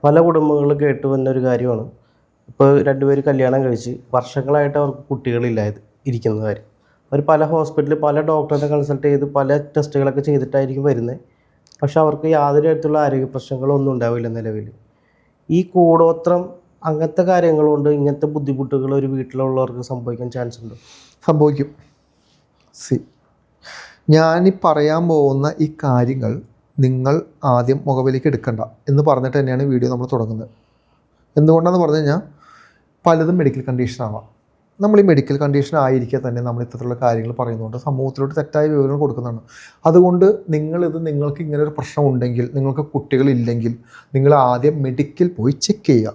പല കുടുംബങ്ങളിൽ കേട്ട് വന്ന ഒരു കാര്യമാണ്. ഇപ്പോൾ രണ്ടുപേര് കല്യാണം കഴിച്ച് വർഷങ്ങളായിട്ട് അവർക്ക് കുട്ടികളില്ലായത് ഇരിക്കുന്ന കാര്യം. അവർ പല ഹോസ്പിറ്റലിൽ പല ഡോക്ടറിനെ കൺസൾട്ട് ചെയ്ത് പല ടെസ്റ്റുകളൊക്കെ ചെയ്തിട്ടായിരിക്കും വരുന്നത്. പക്ഷെ അവർക്ക് യാതൊരു തരത്തിലുള്ള ആരോഗ്യ പ്രശ്നങ്ങളൊന്നും ഉണ്ടാവില്ല നിലവിൽ. ഈ കൂടോത്രം അങ്ങനത്തെ കാര്യങ്ങൾ കൊണ്ട് ഇങ്ങനത്തെ ബുദ്ധിമുട്ടുകൾ ഒരു വീട്ടിലുള്ളവർക്ക് സംഭവിക്കാൻ ചാൻസ് ഉണ്ട്. സംഭവിക്കും. ഞാനീ പറയാൻ പോകുന്ന ഈ കാര്യങ്ങൾ നിങ്ങൾ ആദ്യം മുഖവിലേക്ക് എടുക്കണ്ട എന്ന് പറഞ്ഞിട്ട് തന്നെയാണ് വീഡിയോ നമ്മൾ തുടങ്ങുന്നത്. എന്തുകൊണ്ടാണെന്ന് പറഞ്ഞു കഴിഞ്ഞാൽ പലതും മെഡിക്കൽ കണ്ടീഷൻ ആവാം. നമ്മൾ ഈ മെഡിക്കൽ കണ്ടീഷൻ ആയിരിക്കെ തന്നെ നമ്മൾ ഇത്തരത്തിലുള്ള കാര്യങ്ങൾ പറയുന്നതുകൊണ്ട് സമൂഹത്തിലോട്ട് തെറ്റായ വിവരങ്ങൾ കൊടുക്കുന്നതാണ്. അതുകൊണ്ട് നിങ്ങൾക്ക് ഇങ്ങനെ ഒരു പ്രശ്നം ഉണ്ടെങ്കിൽ, നിങ്ങൾക്ക് കുട്ടികളില്ലെങ്കിൽ, നിങ്ങൾ ആദ്യം മെഡിക്കൽ പോയി ചെക്ക് ചെയ്യുക.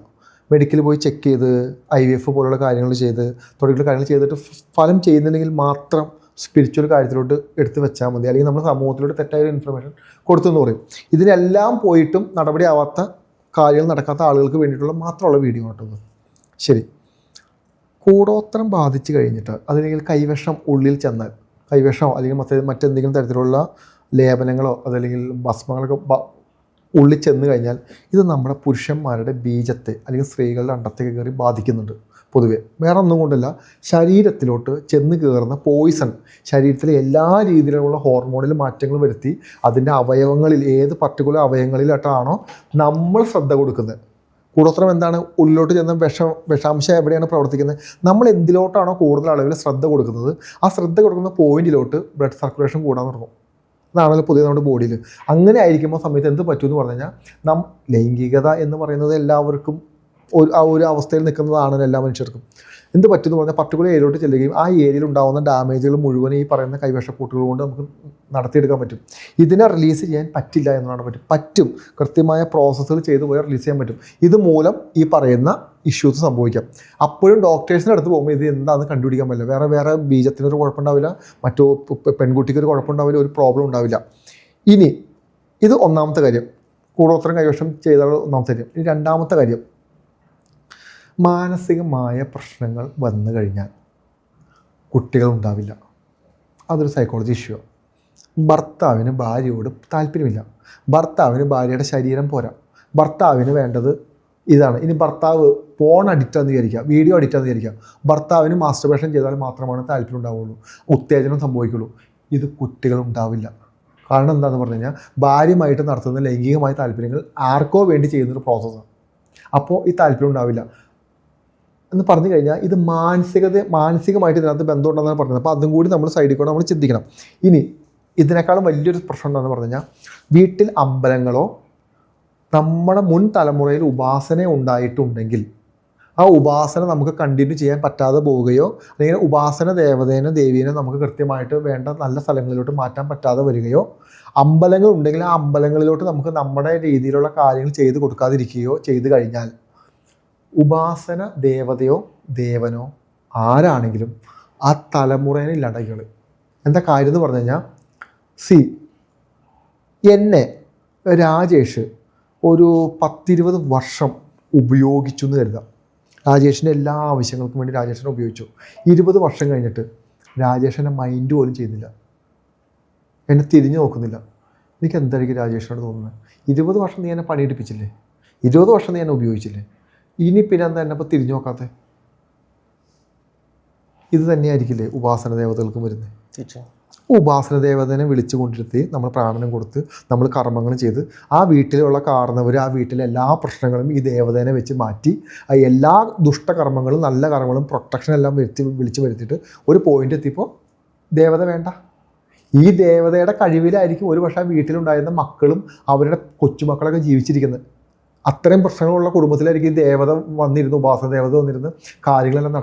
മെഡിക്കൽ പോയി ചെക്ക് ചെയ്ത് IVF പോലുള്ള കാര്യങ്ങൾ ചെയ്ത് തുടങ്ങിയുള്ള കാര്യങ്ങൾ ചെയ്തിട്ട് ഫലം ചെയ്യുന്നില്ലെങ്കിൽ മാത്രം സ്പിരിച്വൽ കാര്യത്തിലോട്ട് എടുത്ത് വെച്ചാൽ മതി. അല്ലെങ്കിൽ നമ്മൾ സമൂഹത്തിലോട്ട് തെറ്റായ ഇൻഫർമേഷൻ കൊടുത്തെന്ന് പറയും. ഇതിനെല്ലാം പോയിട്ടും നടപടി ആവാത്ത കാര്യങ്ങൾ നടക്കാത്ത ആളുകൾക്ക് വേണ്ടിയിട്ടുള്ള മാത്രമുള്ള വീഡിയോ ആട്ടത്. ശരി, കൂടോത്രം ബാധിച്ച് കഴിഞ്ഞിട്ട് അതല്ലെങ്കിൽ കൈവിഷം ഉള്ളിൽ ചെന്നാൽ, കൈവിഷമോ അല്ലെങ്കിൽ മറ്റെന്തെങ്കിലും തരത്തിലുള്ള ലേപനങ്ങളോ അതല്ലെങ്കിൽ ഭസ്മങ്ങളൊക്കെ ഉള്ളിൽ ചെന്ന് കഴിഞ്ഞാൽ ഇത് നമ്മുടെ പുരുഷന്മാരുടെ ബീജത്തെ അല്ലെങ്കിൽ സ്ത്രീകളുടെ അണ്ടത്തേക്ക് കയറി ബാധിക്കുന്നുണ്ട്. പൊതുവെ വേറെ ഒന്നും കൊണ്ടല്ല, ശരീരത്തിലോട്ട് ചെന്ന് കയറുന്ന പോയിസൺ ശരീരത്തിലെ എല്ലാ രീതിയിലുള്ള ഹോർമോണിൽ മാറ്റങ്ങൾ വരുത്തി അതിൻ്റെ അവയവങ്ങളിൽ ഏത് പർട്ടിക്കുലർ അവയവങ്ങളിലായിട്ടാണോ നമ്മൾ ശ്രദ്ധ കൊടുക്കുന്നത്. കൂടോത്രം എന്താണ്? ഉള്ളിലോട്ട് ചെന്ന വിഷാംശം എവിടെയാണ് പ്രവർത്തിക്കുന്നത്? നമ്മൾ എന്തിലോട്ടാണോ കൂടുതൽ അളവിൽ ശ്രദ്ധ കൊടുക്കുന്നത് ആ ശ്രദ്ധ കൊടുക്കുന്ന പോയിന്റിലോട്ട് ബ്ലഡ് സർക്കുലേഷൻ കൂടാൻ തുടങ്ങും. അതാണല്ലോ പൊതുവെ നമ്മുടെ ബോഡിയിൽ. അങ്ങനെ ആയിരിക്കുമ്പോൾ സമയത്ത് എന്ത് പറ്റുമെന്ന് പറഞ്ഞു കഴിഞ്ഞാൽ ലൈംഗികത എന്ന് പറയുന്നത് എല്ലാവർക്കും ആ ഒരു അവസ്ഥയിൽ നിൽക്കുന്നതാണ് എല്ലാ മനുഷ്യർക്കും. എന്ത് പറ്റുമെന്ന് പറഞ്ഞാൽ പർട്ടിക്കുലർ ഏരിയയിലോട്ട് ചെല്ലുകയും ആ ഏരിയയിൽ ഉണ്ടാകുന്ന ഡാമേജുകൾ മുഴുവൻ ഈ പറയുന്ന കൈവിഷക്കൂട്ടുകൾ കൊണ്ട് നമുക്ക് നടത്തിയെടുക്കാൻ പറ്റും. ഇതിനെ റിലീസ് ചെയ്യാൻ പറ്റില്ല എന്നാണ് പറ്റും. കൃത്യമായ പ്രോസസ്സുകൾ ചെയ്തു പോയാൽ റിലീസ് ചെയ്യാൻ പറ്റും. ഇതുമൂലം ഈ പറയുന്ന ഇഷ്യൂസ് സംഭവിക്കാം. അപ്പോഴും ഡോക്ടേഴ്സിൻ്റെ അടുത്ത് പോകുമ്പോൾ ഇത് എന്താണെന്ന് കണ്ടുപിടിക്കാൻ പറ്റില്ല. വേറെ ബീജത്തിനൊരു കുഴപ്പമുണ്ടാവില്ല, മറ്റോ പെൺകുട്ടിക്കൊരു കുഴപ്പമുണ്ടാവില്ല, ഒരു പ്രോബ്ലം ഉണ്ടാവില്ല. ഇനി ഇത് ഒന്നാമത്തെ കാര്യം, കൂടോത്രം കൈവശം ചെയ്താൽ ഒന്നാമത്തെ കാര്യം. ഇനി രണ്ടാമത്തെ കാര്യം, മാനസികമായ പ്രശ്നങ്ങൾ വന്നു കഴിഞ്ഞാൽ കുട്ടികളുണ്ടാവില്ല. അതൊരു സൈക്കോളജി ഇഷ്യൂ. ഭർത്താവിന് ഭാര്യയോട് താല്പര്യമില്ല, ഭർത്താവിന് ഭാര്യയുടെ ശരീരം പോരാ, ഭർത്താവിന് വേണ്ടത് ഇതാണ്. ഇനി ഭർത്താവ് ഫോൺ അഡിക്റ്റാന്ന് വിചാരിക്കുക, വീഡിയോ അഡിക്റ്റാന്ന് വിചാരിക്കുക, ഭർത്താവിന് മാസ്റ്റർബേഷൻ ചെയ്താൽ മാത്രമാണ് താല്പര്യം ഉണ്ടാവുള്ളൂ, ഉത്തേജനം സംഭവിക്കുള്ളൂ. ഇത് കുട്ടികളുണ്ടാവില്ല. കാരണം എന്താണെന്ന് പറഞ്ഞു കഴിഞ്ഞാൽ ഭാര്യയുമായിട്ട് നടത്തുന്ന ലൈംഗികമായ താല്പര്യങ്ങൾ ആർക്കോ വേണ്ടി ചെയ്യുന്നൊരു പ്രോസസ്സാണ്. അപ്പോൾ ഈ താല്പര്യം ഉണ്ടാവില്ല എന്ന് പറഞ്ഞു കഴിഞ്ഞാൽ ഇത് മാനസികമായിട്ട് ഇതിനകത്ത് ബന്ധമുണ്ടെന്നാണ് പറഞ്ഞത്. അപ്പോൾ അതും കൂടി നമ്മൾ സൈഡിൽ കൂടെ നമ്മൾ ചിന്തിക്കണം. ഇനി ഇതിനേക്കാളും വലിയൊരു പ്രശ്നം എന്താണെന്ന് പറഞ്ഞു കഴിഞ്ഞാൽ വീട്ടിൽ അമ്പലങ്ങളോ നമ്മുടെ മുൻ തലമുറയിൽ ഉപാസന ഉണ്ടായിട്ടുണ്ടെങ്കിൽ ആ ഉപാസന നമുക്ക് കണ്ടിന്യൂ ചെയ്യാൻ പറ്റാതെ പോവുകയോ അല്ലെങ്കിൽ ഉപാസന ദേവീനെ നമുക്ക് കൃത്യമായിട്ട് വേണ്ട നല്ല സ്ഥലങ്ങളിലോട്ട് മാറ്റാൻ പറ്റാതെ വരികയോ, അമ്പലങ്ങൾ ഉണ്ടെങ്കിൽ ആ അമ്പലങ്ങളിലോട്ട് നമുക്ക് നമ്മുടെ രീതിയിലുള്ള കാര്യങ്ങൾ ചെയ്ത് കൊടുക്കാതിരിക്കുകയോ ചെയ്തു കഴിഞ്ഞാൽ ഉപാസന ദേവതയോ ദേവനോ ആരാണെങ്കിലും ആ തലമുറേനെ ലടകൾ. എന്താ കാര്യം എന്ന് പറഞ്ഞു കഴിഞ്ഞാൽ, എന്നെ രാജേഷ് ഒരു 10-20 വർഷം ഉപയോഗിച്ചു എന്ന് കരുതാം. രാജേഷിൻ്റെ എല്ലാ ആവശ്യങ്ങൾക്കും വേണ്ടി രാജേഷിനെ ഉപയോഗിച്ചു. 20 വർഷം കഴിഞ്ഞിട്ട് രാജേഷിൻ്റെ മൈൻഡ് പോലും ചെയ്യുന്നില്ല, എന്നെ തിരിഞ്ഞു നോക്കുന്നില്ല. എനിക്ക് എന്തായിരിക്കും രാജേഷിനോട് തോന്നുന്നത്? 20 വർഷം നീ എന്നെ പണിയെടുപ്പിച്ചില്ലേ, 20 വർഷം നീ എന്നെ ഉപയോഗിച്ചില്ലേ, ഇനി പിന്നെ എന്താ എന്നെ ഇപ്പോൾ തിരിഞ്ഞു നോക്കാത്തത്? ഇത് തന്നെയായിരിക്കില്ലേ ഉപാസന ദേവതകൾക്കും വരുന്നത്? ഉപാസന ദേവതനെ വിളിച്ചു കൊണ്ടിരുത്തി നമ്മൾ പ്രാണനം കൊടുത്ത് നമ്മൾ കർമ്മങ്ങൾ ചെയ്ത് ആ വീട്ടിലുള്ള കാരണവർ ആ വീട്ടിലെ എല്ലാ പ്രശ്നങ്ങളും ഈ ദേവതേനെ വെച്ച് മാറ്റി ആ എല്ലാ ദുഷ്ടകർമ്മങ്ങളും നല്ല കർമ്മങ്ങളും പ്രൊട്ടക്ഷൻ എല്ലാം വിളിച്ചു വരുത്തിയിട്ട് ഒരു പോയിന്റ് എത്തിയപ്പോൾ ദേവത വേണ്ട. ഈ ദേവതയുടെ കഴിവിലായിരിക്കും ഒരു പക്ഷേ ആ വീട്ടിലുണ്ടായിരുന്ന മക്കളും അവരുടെ കൊച്ചുമക്കളൊക്കെ ജീവിച്ചിരിക്കുന്നത്. അത്രയും പ്രശ്നങ്ങളുള്ള കുടുംബത്തിലായിരിക്കും ഈ ദേവത വന്നിരുന്നു, ഉപാസന ദേവത വന്നിരുന്ന് കാര്യങ്ങളെല്ലാം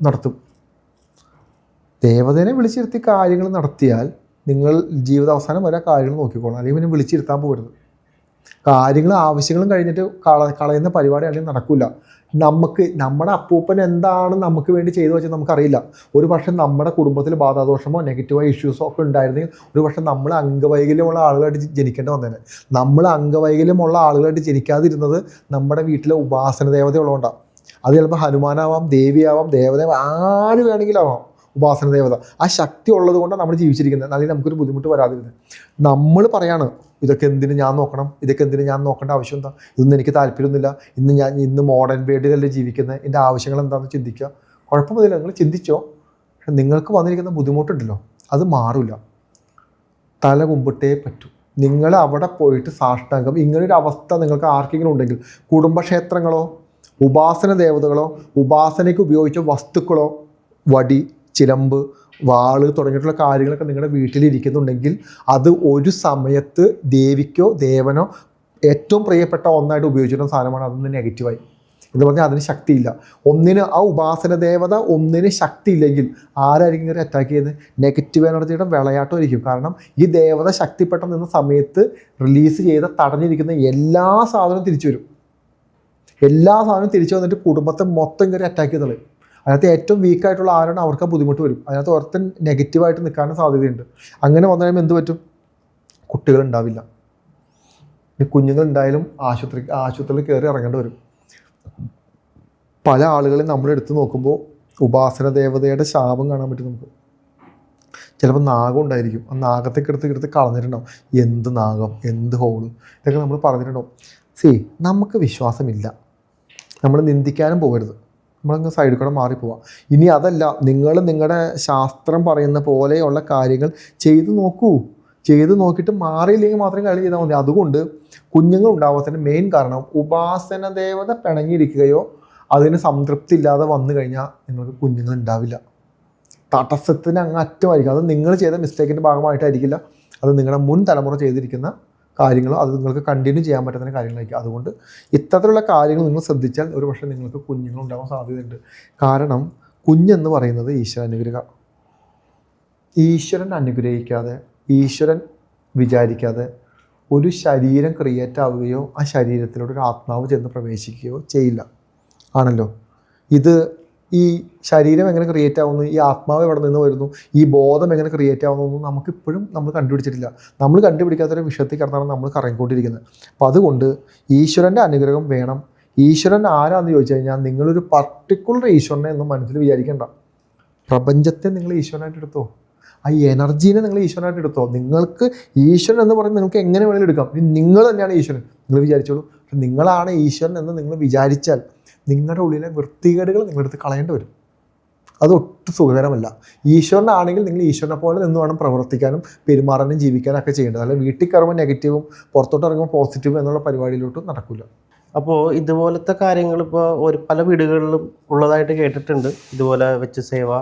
നടത്തും. ദേവതേനെ വിളിച്ചിരുത്തി കാര്യങ്ങൾ നടത്തിയാൽ നിങ്ങൾ ജീവിതാവസാനം വരെ കാര്യങ്ങൾ നോക്കിക്കോളാം. അല്ലെങ്കിൽ പിന്നെ വിളിച്ചിരുത്താൻ പോകരുത്. കാര്യങ്ങൾ ആവശ്യങ്ങളും കഴിഞ്ഞിട്ട് കളയുന്ന പരിപാടിയാണെങ്കിൽ നടക്കില്ല. നമ്മുടെ അപ്പൂപ്പൻ എന്താണ് നമുക്ക് വേണ്ടി ചെയ്തു വെച്ചാൽ നമുക്കറിയില്ല. ഒരു പക്ഷേ നമ്മുടെ കുടുംബത്തിൽ ബാധാദോഷമോ നെഗറ്റീവായ ഇഷ്യൂസോ ഒക്കെ ഉണ്ടായിരുന്നെങ്കിൽ ഒരു പക്ഷേ നമ്മൾ അംഗവൈകല്യമുള്ള ആളുകളായിട്ട് ജനിക്കേണ്ടി വന്നേനെ. നമ്മൾ അംഗവൈകല്യമുള്ള ആളുകളായിട്ട് ജനിക്കാതിരുന്നത് നമ്മുടെ വീട്ടിലെ ഉപാസന ദേവത ഉള്ളതുകൊണ്ടാണ്. അത് ചിലപ്പോൾ ഹനുമാനാവാം, ദേവിയാവാം, ദേവദേവ ആര് വേണമെങ്കിലും ആവാം. ഉപാസന ദേവത. ആ ശക്തി ഉള്ളത് കൊണ്ടാണ് നമ്മൾ ജീവിച്ചിരിക്കുന്നത്. അല്ലെങ്കിൽ നമുക്കൊരു ബുദ്ധിമുട്ട് വരാതിരുന്നത്. നമ്മൾ പറയാണ് ഇതൊക്കെ എന്തിന് ഞാൻ നോക്കണം, ഇതൊക്കെ എന്തിന് ഞാൻ നോക്കേണ്ട ആവശ്യം എന്താ, ഇതൊന്നും എനിക്ക് താല്പര്യമൊന്നുമില്ല, ഇന്ന് മോഡേൺ വേൾഡിലല്ലേ ജീവിക്കുന്നത്, എൻ്റെ ആവശ്യങ്ങൾ എന്താണെന്ന് ചിന്തിക്കുക. കുഴപ്പമൊന്നുമില്ല, നിങ്ങൾ ചിന്തിച്ചോ. പക്ഷെ നിങ്ങൾക്ക് വന്നിരിക്കുന്ന ബുദ്ധിമുട്ടുണ്ടല്ലോ അത് മാറില്ല. തല കുമ്പിട്ടേ പറ്റൂ. നിങ്ങൾ അവിടെ പോയിട്ട് സാഷ്ടാംഗം, ഇങ്ങനൊരു അവസ്ഥ നിങ്ങൾക്ക് ആർക്കെങ്കിലും ഉണ്ടെങ്കിൽ, കുടുംബക്ഷേത്രങ്ങളോ ഉപാസന ദേവതകളോ ഉപാസനയ്ക്ക് ഉപയോഗിച്ച വസ്തുക്കളോ വടി, ചിലമ്പ്, വാള് തുടങ്ങിയിട്ടുള്ള കാര്യങ്ങളൊക്കെ നിങ്ങളുടെ വീട്ടിലിരിക്കുന്നുണ്ടെങ്കിൽ അത് ഒരു സമയത്ത് ദേവിക്കോ ദേവനോ ഏറ്റവും പ്രിയപ്പെട്ട ഒന്നായിട്ട് ഉപയോഗിച്ചിരുന്ന സാധനമാണ്. അതൊന്ന് നെഗറ്റീവായി എന്ന് പറഞ്ഞാൽ അതിന് ശക്തിയില്ല. ഒന്നിന് ആ ഉപാസന ദേവത ഒന്നിന് ശക്തിയില്ലെങ്കിൽ ആരായിരിക്കും ഇങ്ങനെ അറ്റാക്ക് ചെയ്യുന്നത്? നെഗറ്റീവ് എനർജിയുടെ വിളയാട്ടമായിരിക്കും. കാരണം ഈ ദേവത ശക്തിപ്പെട്ട നിന്ന സമയത്ത് റിലീസ് ചെയ്ത തടഞ്ഞിരിക്കുന്ന എല്ലാ സാധനവും തിരിച്ചു വരും. എല്ലാ സാധനവും തിരിച്ചു വന്നിട്ട് കുടുംബത്തെ മൊത്തം കയറി അറ്റാക്ക് ചെയ്തത്. അതിനകത്ത് ഏറ്റവും വീക്കായിട്ടുള്ള ആരാണ് അവർക്ക് ആ ബുദ്ധിമുട്ട് വരും. അതിനകത്ത് ഒരുത്തൻ നെഗറ്റീവായിട്ട് നിൽക്കാനും സാധ്യതയുണ്ട്. അങ്ങനെ വന്നു കഴിയുമ്പോൾ എന്ത് പറ്റും? കുട്ടികളുണ്ടാവില്ല. ഇനി കുഞ്ഞുങ്ങളുണ്ടായാലും ആശുപത്രിയിൽ കയറി ഇറങ്ങേണ്ടി വരും. പല ആളുകളെയും നമ്മളെടുത്ത് നോക്കുമ്പോൾ ഉപാസന ദേവതയുടെ ശാപം കാണാൻ പറ്റും നമുക്ക്. ചിലപ്പോൾ നാഗം ഉണ്ടായിരിക്കും. ആ നാഗത്തേക്ക് എടുത്ത് കളഞ്ഞിട്ടുണ്ടാവും. എന്ത് നാഗം, എന്ത് ഹോള്, ഇതൊക്കെ നമ്മൾ പറഞ്ഞിട്ടുണ്ടാവും. നമുക്ക് വിശ്വാസമില്ല, നമ്മൾ നിന്ദിക്കാനും പോകരുത്, നമ്മളങ്ങ് സൈഡിൽ കൂടെ മാറിപ്പോവാം. ഇനി അതല്ല, നിങ്ങൾ നിങ്ങളുടെ ശാസ്ത്രം പറയുന്ന പോലെയുള്ള കാര്യങ്ങൾ ചെയ്തു നോക്കൂ. ചെയ്ത് നോക്കിയിട്ട് മാറിയില്ലെങ്കിൽ മാത്രം കളി ചെയ്താൽ മതി. അതുകൊണ്ട് കുഞ്ഞുങ്ങൾ ഉണ്ടാവാത്തതിൻ്റെ മെയിൻ കാരണം ഉപാസന ദേവത പിണങ്ങിയിരിക്കുകയോ അതിന് സംതൃപ്തി ഇല്ലാതെ വന്നു കഴിഞ്ഞാൽ നിങ്ങൾക്ക് കുഞ്ഞുങ്ങൾ ഉണ്ടാവില്ല. തടസ്സത്തിന് അങ്ങ് അറ്റമായിരിക്കും. അത് നിങ്ങൾ ചെയ്ത മിസ്റ്റേക്കിൻ്റെ ഭാഗമായിട്ടായിരിക്കില്ല, അത് നിങ്ങളുടെ മുൻ തലമുറ ചെയ്തിരിക്കുന്ന കാര്യങ്ങളോ അത് നിങ്ങൾക്ക് കണ്ടിന്യൂ ചെയ്യാൻ പറ്റുന്ന കാര്യങ്ങളായിരിക്കും. അതുകൊണ്ട് ഇത്തരത്തിലുള്ള കാര്യങ്ങൾ നിങ്ങൾ ശ്രദ്ധിച്ചാൽ ഒരു പക്ഷേ നിങ്ങൾക്ക് കുഞ്ഞുങ്ങൾ ഉണ്ടാവാൻ സാധ്യതയുണ്ട്. കാരണം കുഞ്ഞെന്ന് പറയുന്നത് ഈശ്വരൻ അനുഗ്രഹിക്കാതെ, ഈശ്വരൻ വിചാരിക്കാതെ ഒരു ശരീരം ക്രിയേറ്റ് ആവുകയോ ആ ശരീരത്തിലൂടെ ഒരു ആത്മാവ് ചെന്ന് പ്രവേശിക്കുകയോ ചെയ്യില്ല. ആണല്ലോ. ഇത് ഈ ശരീരം എങ്ങനെ ക്രിയേറ്റ് ആവുന്നു, ഈ ആത്മാവ് എവിടെ നിന്ന് വരുന്നു, ഈ ബോധം എങ്ങനെ ക്രിയേറ്റ് ആവുന്നു നമുക്കിപ്പോഴും നമ്മൾ കണ്ടുപിടിച്ചിട്ടില്ല. നമ്മൾ കണ്ടുപിടിക്കാത്തൊരു വിഷയത്തിൽ കിടന്നാണ് നമ്മൾ കറങ്ങിക്കൊണ്ടിരിക്കുന്നത്. അപ്പോൾ അതുകൊണ്ട് ഈശ്വരൻ്റെ അനുഗ്രഹം വേണം. ഈശ്വരൻ ആരാന്ന് ചോദിച്ചു കഴിഞ്ഞാൽ നിങ്ങളൊരു പർട്ടിക്കുലർ ഈശ്വരനെ ഒന്നും മനസ്സിൽ വിചാരിക്കേണ്ട. പ്രപഞ്ചത്തെ നിങ്ങൾ ഈശ്വരനായിട്ട് എടുത്തോ, ആ എനർജീനെ നിങ്ങൾ ഈശ്വരനായിട്ട് എടുത്തോ. നിങ്ങൾക്ക് ഈശ്വരൻ എന്ന് പറയുന്നത് നിങ്ങൾക്ക് എങ്ങനെ വേണമെങ്കിലും എടുക്കാം. നിങ്ങൾ തന്നെയാണ് ഈശ്വരൻ, നിങ്ങൾ വിചാരിച്ചോളൂ. പക്ഷെ നിങ്ങളാണ് ഈശ്വരൻ എന്ന് നിങ്ങൾ വിചാരിച്ചാൽ നിങ്ങളുടെ ഉള്ളിലെ വൃത്തികേടുകൾ നിങ്ങളെടുത്ത് കളയേണ്ടി വരും. അതൊട്ടും സുഖകരമല്ല. ഈശ്വരനാണെങ്കിൽ നിങ്ങൾ ഈശ്വരനെ പോലെ നിന്ന് വേണം പ്രവർത്തിക്കാനും പെരുമാറാനും ജീവിക്കാനും ഒക്കെ ചെയ്യേണ്ടത്. അല്ല വീട്ടിൽ കയറുമ്പോൾ നെഗറ്റീവും പുറത്തോട്ട് ഇറങ്ങുമ്പോൾ പോസിറ്റീവും എന്നുള്ള പരിപാടിയിലോട്ട് നടക്കില്ല. അപ്പോൾ ഇതുപോലത്തെ കാര്യങ്ങൾ ഇപ്പോൾ പല വീടുകളിലും ഉള്ളതായിട്ട് കേട്ടിട്ടുണ്ട്. ഇതുപോലെ വെച്ച് സേവ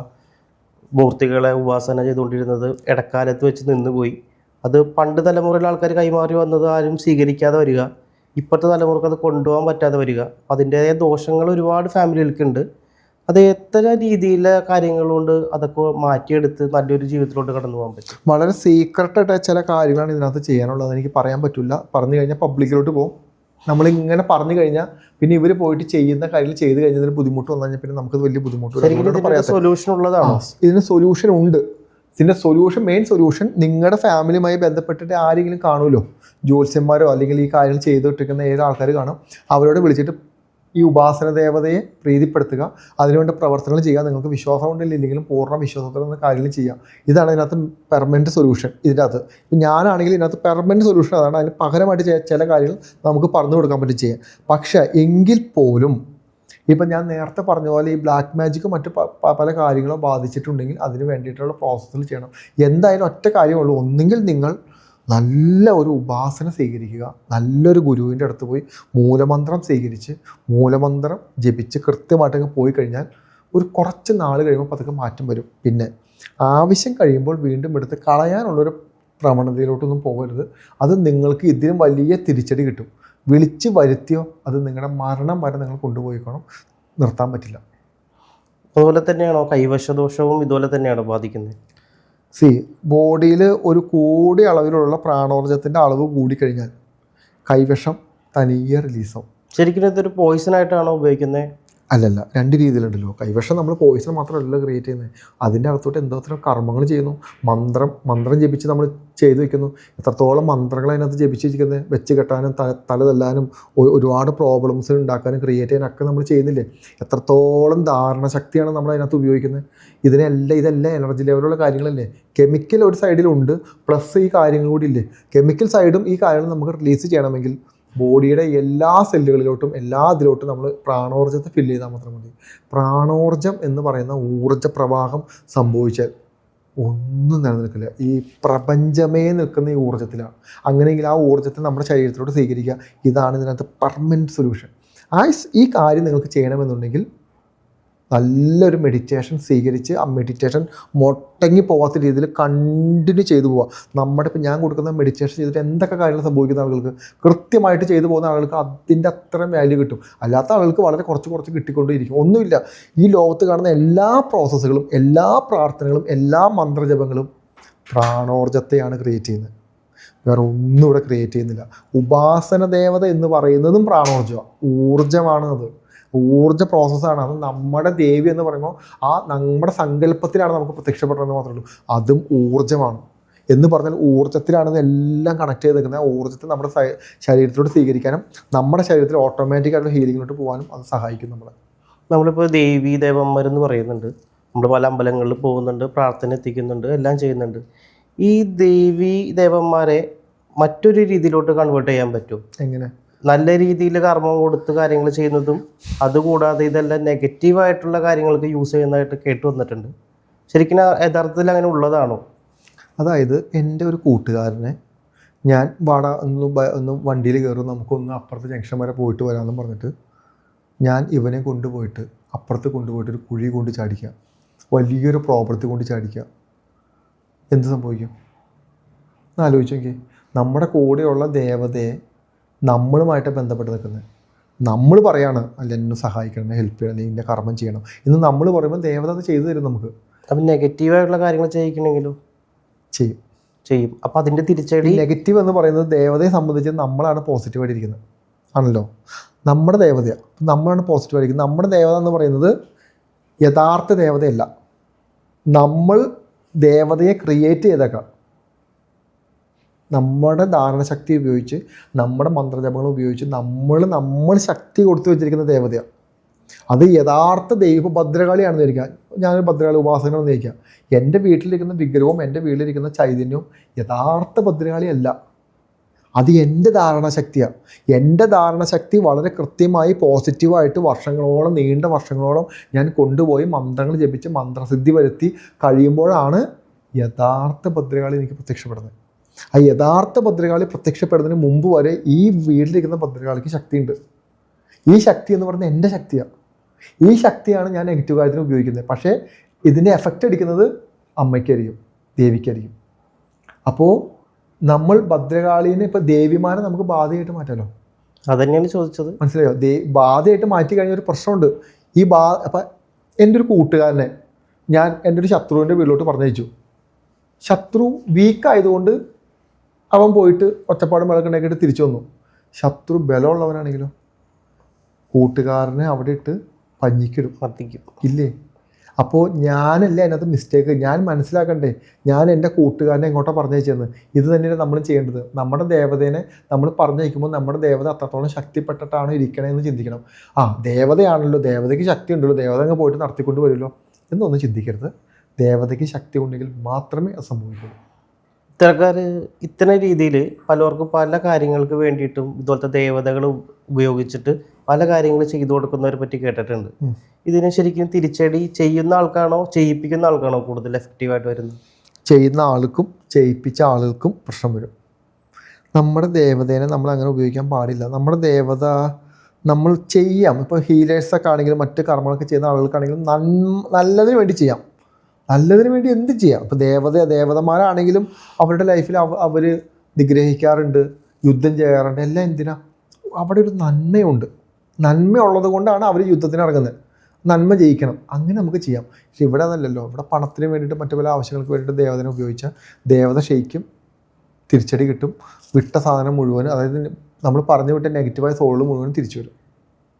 മൂർത്തികളെ ഉപാസന ചെയ്തുകൊണ്ടിരുന്നത് ഇടക്കാലത്ത് വെച്ച് നിന്നുപോയി. അത് പണ്ട് തലമുറയിലെ ആൾക്കാർ കൈമാറി വന്നത് ആരും സ്വീകരിക്കാതെ വരിക, ഇപ്പോഴത്തെ തലമുറക്ക് അത് കൊണ്ടുപോകാൻ പറ്റാതെ വരിക. അതിൻ്റെതായ ദോഷങ്ങൾ ഒരുപാട് ഫാമിലികൾക്കുണ്ട്. അത് എത്ര രീതിയിലെ കാര്യങ്ങൾ കൊണ്ട് അതൊക്കെ മാറ്റിയെടുത്ത് നല്ലൊരു ജീവിതത്തിലോട്ട് കടന്നു പോകാൻ പറ്റും? വളരെ സീക്രട്ടായിട്ട് ചില കാര്യങ്ങളാണ് ഇതിനകത്ത് ചെയ്യാനുള്ളത്. എനിക്ക് പറയാൻ പറ്റില്ല. പറഞ്ഞു കഴിഞ്ഞാൽ പബ്ലിക്കിലോട്ട് പോകും. നമ്മളിങ്ങനെ പറഞ്ഞു കഴിഞ്ഞാൽ പിന്നെ ഇവർ പോയിട്ട് ചെയ്യുന്ന കാര്യങ്ങൾ ചെയ്ത് കഴിഞ്ഞതിന് ബുദ്ധിമുട്ട് വന്നു കഴിഞ്ഞാൽ പിന്നെ നമുക്കത് വലിയ ബുദ്ധിമുട്ട്. സൊല്യൂഷൻ ഉള്ളതാണോ? ഇതിന് സൊല്യൂഷൻ ഉണ്ട്. ഇതിൻ്റെ മെയിൻ സൊല്യൂഷൻ നിങ്ങളുടെ ഫാമിലിയുമായി ബന്ധപ്പെട്ടിട്ട് ആരെങ്കിലും കാണുമല്ലോ, ജ്യോത്സ്യന്മാരോ അല്ലെങ്കിൽ ഈ കാര്യങ്ങൾ ചെയ്തിട്ടിരിക്കുന്ന ഏത് ആൾക്കാർ കാണും, അവരോട് വിളിച്ചിട്ട് ഈ ഉപാസന ദേവതയെ പ്രീതിപ്പെടുത്തുക, അതിനുവേണ്ട പ്രവർത്തനങ്ങൾ ചെയ്യുക. നിങ്ങൾക്ക് വിശ്വാസം കൊണ്ടില്ലെങ്കിലും പൂർണ്ണ വിശ്വാസത്തിലുള്ള കാര്യങ്ങൾ ചെയ്യുക. ഇതാണ് ഇതിനകത്ത് പെർമനൻറ്റ് സൊല്യൂഷൻ. ഇതിനകത്ത് ഇപ്പം ഞാനാണെങ്കിൽ ഇതിനകത്ത് പെർമനൻറ്റ് സൊല്യൂഷൻ അതാണ്. അതിന് പകരമായിട്ട് ചില കാര്യങ്ങൾ നമുക്ക് പറഞ്ഞു കൊടുക്കാൻ പറ്റും ചെയ്യാം. പക്ഷേ എങ്കിൽ പോലും ഇപ്പം ഞാൻ നേരത്തെ പറഞ്ഞ പോലെ ഈ ബ്ലാക്ക് മാജിക്കും മറ്റ് പല കാര്യങ്ങളോ ബാധിച്ചിട്ടുണ്ടെങ്കിൽ അതിന് വേണ്ടിയിട്ടുള്ള പ്രോസസ്സിൽ ചെയ്യണം. എന്തായാലും ഒറ്റ കാര്യമുള്ളൂ, ഒന്നെങ്കിൽ നിങ്ങൾ നല്ല ഒരു ഉപാസന സ്വീകരിക്കുക, നല്ലൊരു ഗുരുവിൻ്റെ അടുത്ത് പോയി മൂലമന്ത്രം സ്വീകരിച്ച് മൂലമന്ത്രം ജപിച്ച് കൃത്യമായിട്ടൊക്കെ പോയി കഴിഞ്ഞാൽ ഒരു കുറച്ച് നാൾ കഴിയുമ്പോൾ അതൊക്കെ മാറ്റം വരും. പിന്നെ ആവശ്യം കഴിയുമ്പോൾ വീണ്ടും എടുത്ത് കളയാനുള്ളൊരു പ്രവണതയിലോട്ടൊന്നും പോകരുത്. അത് നിങ്ങൾക്ക് ഇതിനും വലിയ തിരിച്ചടി കിട്ടും. വിളിച്ച് വരുത്തിയോ അത് നിങ്ങളുടെ മരണം വരെ നിങ്ങൾ കൊണ്ടുപോയിക്കണം, നിർത്താൻ പറ്റില്ല. അതുപോലെ തന്നെയാണോ കൈവശദോഷവും ഇതുപോലെ തന്നെയാണോ ബാധിക്കുന്നത്? ബോഡിയിൽ ഒരു കൂടിയ അളവിലുള്ള പ്രാണോർജ്ജത്തിൻ്റെ അളവ് കൂടിക്കഴിഞ്ഞാൽ കൈവശം തനിയെ റിലീസാവും. ശരിക്കും ഇതൊരു പോയിസൺ ആയിട്ടാണോ ഉപയോഗിക്കുന്നത്? അല്ലല്ല, രണ്ട് രീതിയിലുണ്ടല്ലോ. കൈവശം നമ്മൾ പോയിസൺ മാത്രമല്ല ക്രിയേറ്റ് ചെയ്യുന്നത്, അതിൻ്റെ അകത്തോട്ട് എന്തോത്തരം കർമ്മങ്ങൾ ചെയ്യുന്നു. മന്ത്രം ജപിച്ച് നമ്മൾ ചെയ്തു വെക്കുന്നു. എത്രത്തോളം മന്ത്രങ്ങൾ അതിനകത്ത് ജപിച്ചിരിക്കുന്നത്, വെച്ച് കെട്ടാനും തല തല്ലാനും ഒരുപാട് പ്രോബ്ലംസ് ഉണ്ടാക്കാനും ക്രിയേറ്റ് ചെയ്യാനൊക്കെ നമ്മൾ ചെയ്യുന്നില്ലേ. എത്രത്തോളം ധാരണ ശക്തിയാണ് നമ്മൾ അതിനകത്ത് ഉപയോഗിക്കുന്നത്. ഇതെല്ലാം എനർജി ലെവലുള്ള കാര്യങ്ങളല്ലേ. കെമിക്കൽ ഒരു സൈഡിലുണ്ട്, പ്ലസ് ഈ കാര്യങ്ങൾ കൂടി ഇല്ലേ. കെമിക്കൽ സൈഡും ഈ കാര്യങ്ങൾ നമുക്ക് റിലീസ് ചെയ്യണമെങ്കിൽ ബോഡിയുടെ എല്ലാ സെല്ലുകളിലോട്ടും എല്ലാ ഇതിലോട്ടും നമ്മൾ പ്രാണോർജ്ജത്തെ ഫില്ല് ചെയ്താൽ മാത്രം മതി. പ്രാണോർജ്ജം എന്ന് പറയുന്ന ഊർജ്ജ പ്രവാഹം സംഭവിച്ചാൽ ഒന്നും നിലനിൽക്കില്ല. ഈ പ്രപഞ്ചമേ നിൽക്കുന്ന ഈ ഊർജ്ജത്തിലാണ്. അങ്ങനെയെങ്കിൽ ആ ഊർജ്ജത്തെ നമ്മുടെ ശരീരത്തിലോട്ട് സ്വീകരിക്കുക. ഇതാണ് ഇതിനകത്ത് പെർമനൻറ്റ് സൊല്യൂഷൻ. ഈ കാര്യം നിങ്ങൾക്ക് ചെയ്യണമെന്നുണ്ടെങ്കിൽ നല്ലൊരു മെഡിറ്റേഷൻ സ്വീകരിച്ച് ആ മെഡിറ്റേഷൻ മുടങ്ങി പോകാത്ത രീതിയിൽ കണ്ടിന്യൂ ചെയ്തു പോവുക. ഇപ്പം ഞാൻ കൊടുക്കുന്ന മെഡിറ്റേഷൻ ചെയ്തിട്ട് എന്തൊക്കെ കാര്യങ്ങൾ സംഭവിക്കുന്ന ആളുകൾക്ക്, കൃത്യമായിട്ട് ചെയ്തു പോകുന്ന ആളുകൾക്ക് അതിൻ്റെ അത്രയും വാല്യൂ കിട്ടും. അല്ലാത്ത ആളുകൾക്ക് വളരെ കുറച്ച് കിട്ടിക്കൊണ്ടിരിക്കും. ഒന്നുമില്ല. ഈ ലോകത്ത് കാണുന്ന എല്ലാ പ്രോസസ്സുകളും, എല്ലാ പ്രാർത്ഥനകളും, എല്ലാ മന്ത്രജപങ്ങളും പ്രാണോർജ്ജത്തെയാണ് ക്രിയേറ്റ് ചെയ്യുന്നത്. വേറെ ഒന്നും ഇവിടെ ക്രിയേറ്റ് ചെയ്യുന്നില്ല. ഉപാസന ദേവത എന്ന് പറയുന്നതും പ്രാണോർജ്ജമാണ്, ഊർജ്ജമാണ്. അത് ഊർജ്ജ പ്രോസസ്സാണ്. അത് നമ്മുടെ ദേവി എന്ന് പറയുമ്പോൾ നമ്മുടെ സങ്കല്പത്തിലാണ് നമുക്ക് പ്രത്യക്ഷപ്പെടുന്നത് മാത്രമേ ഉള്ളൂ. അതും ഊർജ്ജമാണ്. എന്ന് പറഞ്ഞാൽ ഊർജ്ജത്തിലാണ് ഇതെല്ലാം കണക്ട് ചെയ്ത് നിൽക്കുന്നത്. ആ ഊർജ്ജത്തെ നമ്മുടെ ശരീരത്തിലോട്ട് സ്വീകരിക്കാനും നമ്മുടെ ശരീരത്തിൽ ഓട്ടോമാറ്റിക്കായിട്ട് ഹീലിങ്ങിലോട്ട് പോകാനും അത് സഹായിക്കും നമ്മളിപ്പോൾ ദേവി ദേവന്മാരെന്ന് പറയുന്നുണ്ട്, നമ്മൾ പല അമ്പലങ്ങളിൽ പോകുന്നുണ്ട്, പ്രാർത്ഥന എത്തിക്കുന്നുണ്ട്, എല്ലാം ചെയ്യുന്നുണ്ട്. ഈ ദേവി ദേവന്മാരെ മറ്റൊരു രീതിയിലോട്ട് കൺവേർട്ട് ചെയ്യാൻ പറ്റും? എങ്ങനെ? നല്ല രീതിയിൽ കർമ്മം കൊടുത്ത് കാര്യങ്ങൾ ചെയ്യുന്നതും അതുകൂടാതെ ഇതെല്ലാം നെഗറ്റീവായിട്ടുള്ള കാര്യങ്ങൾക്ക് യൂസ് ചെയ്യുന്നതായിട്ട് കേട്ട് വന്നിട്ടുണ്ട്. ശരിക്കും യഥാർത്ഥത്തിൽ അങ്ങനെ ഉള്ളതാണോ? അതായത് എൻ്റെ ഒരു കൂട്ടുകാരനെ ഞാൻ ഒന്ന് വണ്ടിയിൽ കയറും, നമുക്കൊന്ന് അപ്പുറത്ത് ജംഗ്ഷൻ വരെ പോയിട്ട് വരാമെന്ന് പറഞ്ഞിട്ട് ഞാൻ ഇവനെ കൊണ്ടുപോയിട്ട് അപ്പുറത്ത് കൊണ്ടുപോയിട്ട് ഒരു കുഴി കൊണ്ട് ചാടിക്കുക, വലിയൊരു പ്രോപ്പർട്ടി കൊണ്ട് ചാടിക്കുക. എന്ത് സംഭവിക്കും എന്നാലോചിച്ച് നോക്കി. നമ്മുടെ കൂടെയുള്ള ദേവതയെ നമ്മളുമായിട്ട് ബന്ധപ്പെട്ട് നിൽക്കുന്നത്, നമ്മൾ പറയാണ് അല്ല എന്നെ സഹായിക്കണം, ഹെൽപ്പ് ചെയ്യണം, നീ ഇന്ന കർമ്മം ചെയ്യണം എന്ന് നമ്മൾ പറയുമ്പോൾ ദേവത അത് ചെയ്തു തരും നമുക്ക്. അപ്പം നെഗറ്റീവായിട്ടുള്ള കാര്യങ്ങൾ ചെയ്യിക്കണമെങ്കിലോ? ചെയ്യും. അപ്പം അതിൻ്റെ തിരിച്ചടി നെഗറ്റീവ് എന്ന് പറയുന്നത് ദേവതയെ സംബന്ധിച്ച് നമ്മളാണ് പോസിറ്റീവായിട്ട് ഇരിക്കുന്നത് ആണല്ലോ. നമ്മുടെ ദേവതയാണ്, നമ്മളാണ് പോസിറ്റീവായിരിക്കുന്നത്. നമ്മുടെ ദേവത എന്ന് പറയുന്നത് യഥാർത്ഥ ദേവതയല്ല, നമ്മൾ ദേവതയെ ക്രിയേറ്റ് ചെയ്തേക്കാം. നമ്മുടെ ധാരണശക്തി ഉപയോഗിച്ച്, നമ്മുടെ മന്ത്രജപങ്ങൾ ഉപയോഗിച്ച് നമ്മൾ ശക്തി കൊടുത്തു വെച്ചിരിക്കുന്ന ദേവതയാണ്. അത് യഥാർത്ഥ ദൈവം ഭദ്രകാളിയാണെന്ന് വിചാരിക്കുക. ഞാനൊരു ഭദ്രകാളി ഉപാസകനാണെന്ന് വിചാരിക്കുക. എൻ്റെ വീട്ടിലിരിക്കുന്ന വിഗ്രഹവും എൻ്റെ വീട്ടിലിരിക്കുന്ന ചൈതന്യവും യഥാർത്ഥ ഭദ്രകാളിയല്ല. അത് എൻ്റെ ധാരണശക്തിയാണ്. എൻ്റെ ധാരണശക്തി വളരെ കൃത്യമായി പോസിറ്റീവായിട്ട് നീണ്ട വർഷങ്ങളോളം ഞാൻ കൊണ്ടുപോയി മന്ത്രങ്ങൾ ജപിച്ച് മന്ത്രസിദ്ധി വരുത്തി കഴിയുമ്പോഴാണ് യഥാർത്ഥ ഭദ്രകാളി എനിക്ക് പ്രത്യക്ഷപ്പെടുന്നത്. ആ യഥാർത്ഥ ഭദ്രകാളി പ്രത്യക്ഷപ്പെടുന്നതിന് മുമ്പ് വരെ ഈ വീട്ടിലിരിക്കുന്ന ഭദ്രകാളിക്ക് ശക്തിയുണ്ട്. ഈ ശക്തി എന്ന് പറയുന്നത് എൻ്റെ ശക്തിയാണ്. ഈ ശക്തിയാണ് ഞാൻ നെഗറ്റീവ് കാര്യത്തിന് ഉപയോഗിക്കുന്നത്. പക്ഷേ ഇതിൻ്റെ എഫക്റ്റ് അടിക്കുന്നത് അമ്മയ്ക്കായിരിക്കും, ദേവിക്കായിരിക്കും. അപ്പോൾ നമ്മൾ ഭദ്രകാളീനെ ഇപ്പോൾ ദേവിമാരെ നമുക്ക് ബാധയായിട്ട് മാറ്റാമല്ലോ. അതന്നെയാണ് ചോദിച്ചത്. മനസ്സിലായോ? ബാധയായിട്ട് മാറ്റി കഴിഞ്ഞ ഒരു പ്രശ്നമുണ്ട്. അപ്പം എൻ്റെ ഒരു കൂട്ടുകാരനെ ഞാൻ എൻ്റെ ഒരു ശത്രുവിൻ്റെ വീട്ടിലോട്ട് പറഞ്ഞയച്ചു. ശത്രു വീക്കായതുകൊണ്ട് അവൻ പോയിട്ട് ഒച്ചപ്പാടും വിളക്കുണ്ടാക്കിയിട്ട് തിരിച്ചു വന്നു. ശത്രു ബലമുള്ളവനാണെങ്കിലോ കൂട്ടുകാരനെ അവിടെ ഇട്ട് പഞ്ഞിക്കിടും, വർദ്ധിക്കും ഇല്ലേ? അപ്പോൾ ഞാനല്ലേ അതിനകത്ത് മിസ്റ്റേക്ക്. ഞാൻ മനസ്സിലാക്കണ്ടേ, ഞാൻ എൻ്റെ കൂട്ടുകാരനെ എങ്ങോട്ടാണ് പറഞ്ഞയച്ചതെന്ന്. ഇത് തന്നെയാണ് നമ്മൾ ചെയ്യേണ്ടത്. നമ്മുടെ ദേവതേനെ നമ്മൾ പറഞ്ഞയക്കുമ്പോൾ നമ്മുടെ ദേവത അത്രത്തോളം ശക്തിപ്പെട്ടിട്ടാണ് ഇരിക്കണമെന്ന് ചിന്തിക്കണം. ദേവതയാണല്ലോ, ദേവതയ്ക്ക് ശക്തി ഉണ്ടല്ലോ, ദേവത അങ്ങ് പോയിട്ട് നടത്തിക്കൊണ്ട് വരുമല്ലോ എന്നൊന്നും ചിന്തിക്കരുത്. ദേവതയ്ക്ക് ശക്തി ഉണ്ടെങ്കിൽ മാത്രമേ അത് സംഭവിക്കുള്ളൂ. ഇത്തരക്കാർ ഇത്തരം രീതിയിൽ പലർക്കും പല കാര്യങ്ങൾക്ക് വേണ്ടിയിട്ടും ഇതുപോലത്തെ ദേവതകൾ ഉപയോഗിച്ചിട്ട് പല കാര്യങ്ങൾ ചെയ്തു കൊടുക്കുന്നവരെ പറ്റി കേട്ടിട്ടുണ്ട്. ഇതിന് ശരിക്കും തിരിച്ചടി ചെയ്യുന്ന ആൾക്കാണോ ചെയ്യിപ്പിക്കുന്ന ആൾക്കാണോ കൂടുതൽ എഫക്റ്റീവായിട്ട് വരുന്നത്? ചെയ്യുന്ന ആൾക്കും ചെയ്യിപ്പിച്ച ആളുകൾക്കും പ്രശ്നം വരും. നമ്മുടെ ദേവതേനെ നമ്മൾ അങ്ങനെ ഉപയോഗിക്കാൻ പാടില്ല. നമ്മുടെ ദേവത നമ്മൾ ചെയ്യാം. ഇപ്പോൾ ഹീലേഴ്സൊക്കെ ആണെങ്കിലും മറ്റ് കർമ്മങ്ങളൊക്കെ ചെയ്യുന്ന ആളുകൾക്കാണെങ്കിലും നല്ലതിന് വേണ്ടി ചെയ്യാം. നല്ലതിന് വേണ്ടി എന്ത് ചെയ്യാം. ഇപ്പോൾ ദേവതമാരാണെങ്കിലും അവരുടെ ലൈഫിൽ അവർ നിഗ്രഹിക്കാറുണ്ട്, യുദ്ധം ചെയ്യാറുണ്ട്. എല്ലാം എന്തിനാ? അവിടെ ഒരു നന്മയുണ്ട്. നന്മയുള്ളത് കൊണ്ടാണ് അവർ യുദ്ധത്തിന് ഇറങ്ങുന്നത്. നന്മ ജയിക്കണം, അങ്ങനെ നമുക്ക് ചെയ്യാം. പക്ഷെ ഇവിടെ അതല്ലല്ലോ. ഇവിടെ പണത്തിന് വേണ്ടിയിട്ട് മറ്റു പല ആവശ്യങ്ങൾക്ക് വേണ്ടിയിട്ട് ദേവതനെ ഉപയോഗിച്ചാൽ ദേവത ക്ഷയിക്കും, തിരിച്ചടി കിട്ടും, വിട്ട സാധനം മുഴുവൻ, അതായത് നമ്മൾ പറഞ്ഞു വിട്ട നെഗറ്റീവായ സോൾ മുഴുവൻ തിരിച്ചു വരും.